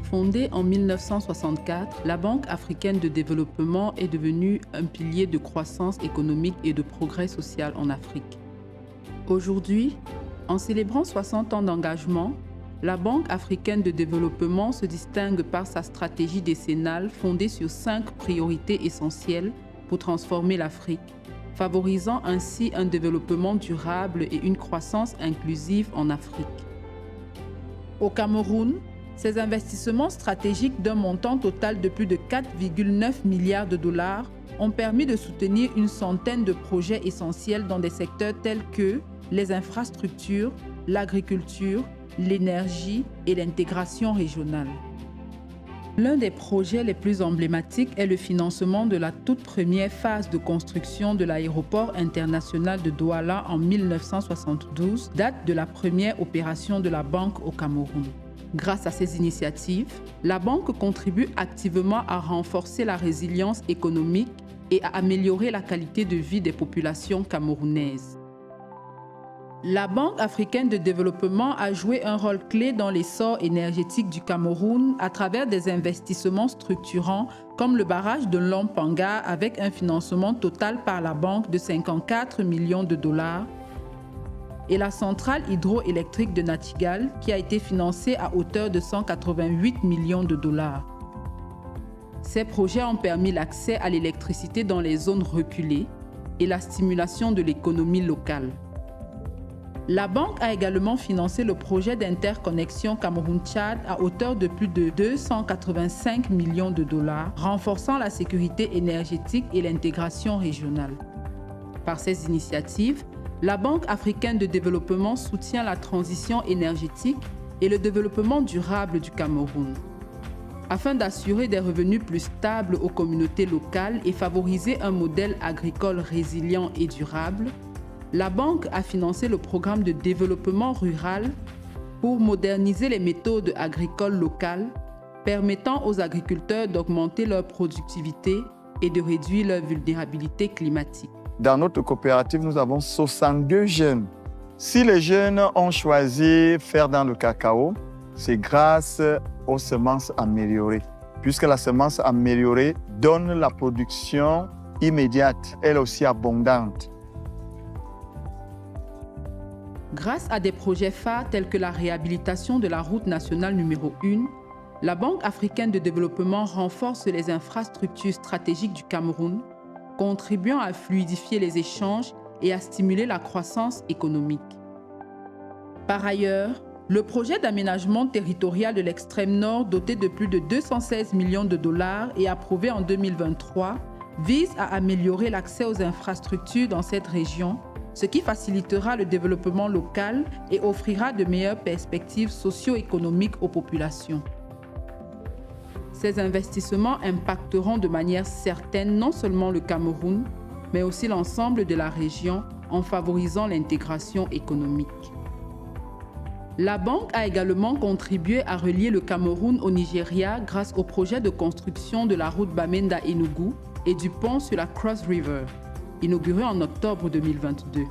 Fondée en 1964, la Banque africaine de développement est devenue un pilier de croissance économique et de progrès social en Afrique. Aujourd'hui, en célébrant 60 ans d'engagement, la Banque africaine de développement se distingue par sa stratégie décennale fondée sur 5 priorités essentielles pour transformer l'Afrique, favorisant ainsi un développement durable et une croissance inclusive en Afrique. Au Cameroun, ces investissements stratégiques d'un montant total de plus de 4,9 milliards de dollars ont permis de soutenir une centaine de projets essentiels dans des secteurs tels que les infrastructures, l'agriculture, l'énergie et l'intégration régionale. L'un des projets les plus emblématiques est le financement de la toute première phase de construction de l'aéroport international de Douala en 1972, date de la première opération de la banque au Cameroun. Grâce à ces initiatives, la banque contribue activement à renforcer la résilience économique et à améliorer la qualité de vie des populations camerounaises. La Banque africaine de développement a joué un rôle clé dans l'essor énergétique du Cameroun à travers des investissements structurants comme le barrage de Lompanga avec un financement total par la banque de 54 millions de dollars et la centrale hydroélectrique de Nachtigal qui a été financée à hauteur de 188 millions de dollars. Ces projets ont permis l'accès à l'électricité dans les zones reculées et la stimulation de l'économie locale. La banque a également financé le projet d'interconnexion Cameroun-Tchad à hauteur de plus de 285 millions de dollars, renforçant la sécurité énergétique et l'intégration régionale. Par ces initiatives, la Banque africaine de développement soutient la transition énergétique et le développement durable du Cameroun. Afin d'assurer des revenus plus stables aux communautés locales et favoriser un modèle agricole résilient et durable, la banque a financé le programme de développement rural pour moderniser les méthodes agricoles locales, permettant aux agriculteurs d'augmenter leur productivité et de réduire leur vulnérabilité climatique. Dans notre coopérative, nous avons 62 jeunes. Si les jeunes ont choisi faire dans le cacao, c'est grâce aux semences améliorées, puisque la semence améliorée donne la production immédiate, elle aussi abondante. Grâce à des projets phares tels que la réhabilitation de la route nationale numéro 1, la Banque africaine de développement renforce les infrastructures stratégiques du Cameroun, contribuant à fluidifier les échanges et à stimuler la croissance économique. Par ailleurs, le projet d'aménagement territorial de l'extrême nord, doté de plus de 216 millions de dollars et approuvé en 2023, vise à améliorer l'accès aux infrastructures dans cette région, ce qui facilitera le développement local et offrira de meilleures perspectives socio-économiques aux populations. Ces investissements impacteront de manière certaine non seulement le Cameroun, mais aussi l'ensemble de la région en favorisant l'intégration économique. La banque a également contribué à relier le Cameroun au Nigeria grâce au projet de construction de la route Bamenda-Enugu et du pont sur la Cross River, inauguré en octobre 2022,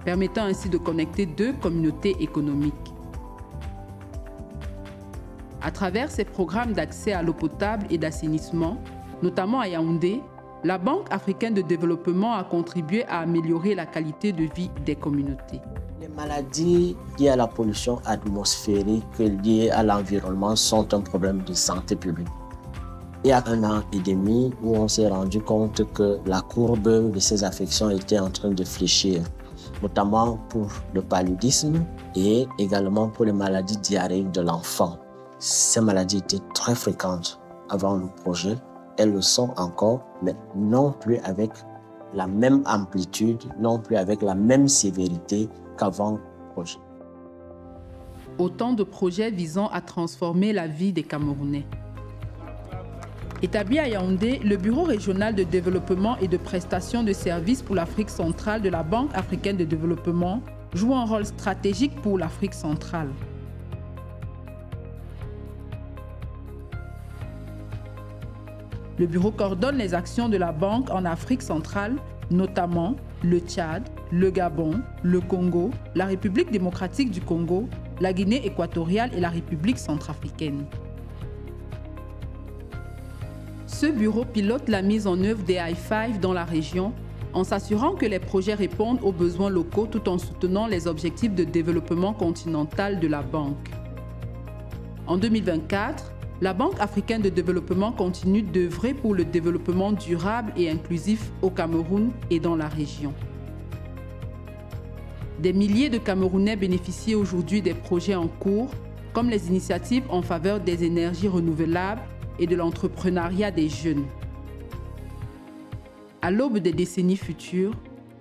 permettant ainsi de connecter 2 communautés économiques. À travers ces programmes d'accès à l'eau potable et d'assainissement, notamment à Yaoundé, la Banque africaine de développement a contribué à améliorer la qualité de vie des communautés. Les maladies liées à la pollution atmosphérique, liées à l'environnement, sont un problème de santé publique. Il y a 1 an et demi où on s'est rendu compte que la courbe de ces affections était en train de fléchir, notamment pour le paludisme et également pour les maladies diarrhéiques de l'enfant. Ces maladies étaient très fréquentes avant le projet. Elles le sont encore, mais non plus avec la même amplitude, non plus avec la même sévérité qu'avant le projet. Autant de projets visant à transformer la vie des Camerounais. Établi à Yaoundé, le Bureau régional de développement et de prestation de services pour l'Afrique centrale de la Banque africaine de développement joue un rôle stratégique pour l'Afrique centrale. Le bureau coordonne les actions de la banque en Afrique centrale, notamment le Tchad, le Gabon, le Congo, la République démocratique du Congo, la Guinée équatoriale et la République centrafricaine. Ce bureau pilote la mise en œuvre des i5 dans la région en s'assurant que les projets répondent aux besoins locaux tout en soutenant les objectifs de développement continental de la banque. En 2024, la Banque africaine de développement continue d'œuvrer pour le développement durable et inclusif au Cameroun et dans la région. Des milliers de Camerounais bénéficient aujourd'hui des projets en cours, comme les initiatives en faveur des énergies renouvelables et de l'entrepreneuriat des jeunes. À l'aube des décennies futures,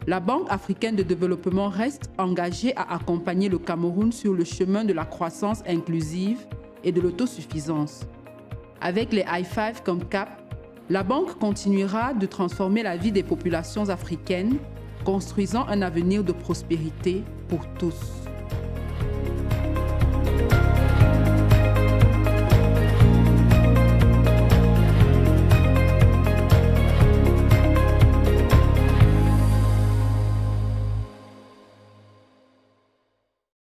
la Banque africaine de développement reste engagée à accompagner le Cameroun sur le chemin de la croissance inclusive et de l'autosuffisance. Avec les i5 comme cap, la banque continuera de transformer la vie des populations africaines, construisant un avenir de prospérité pour tous.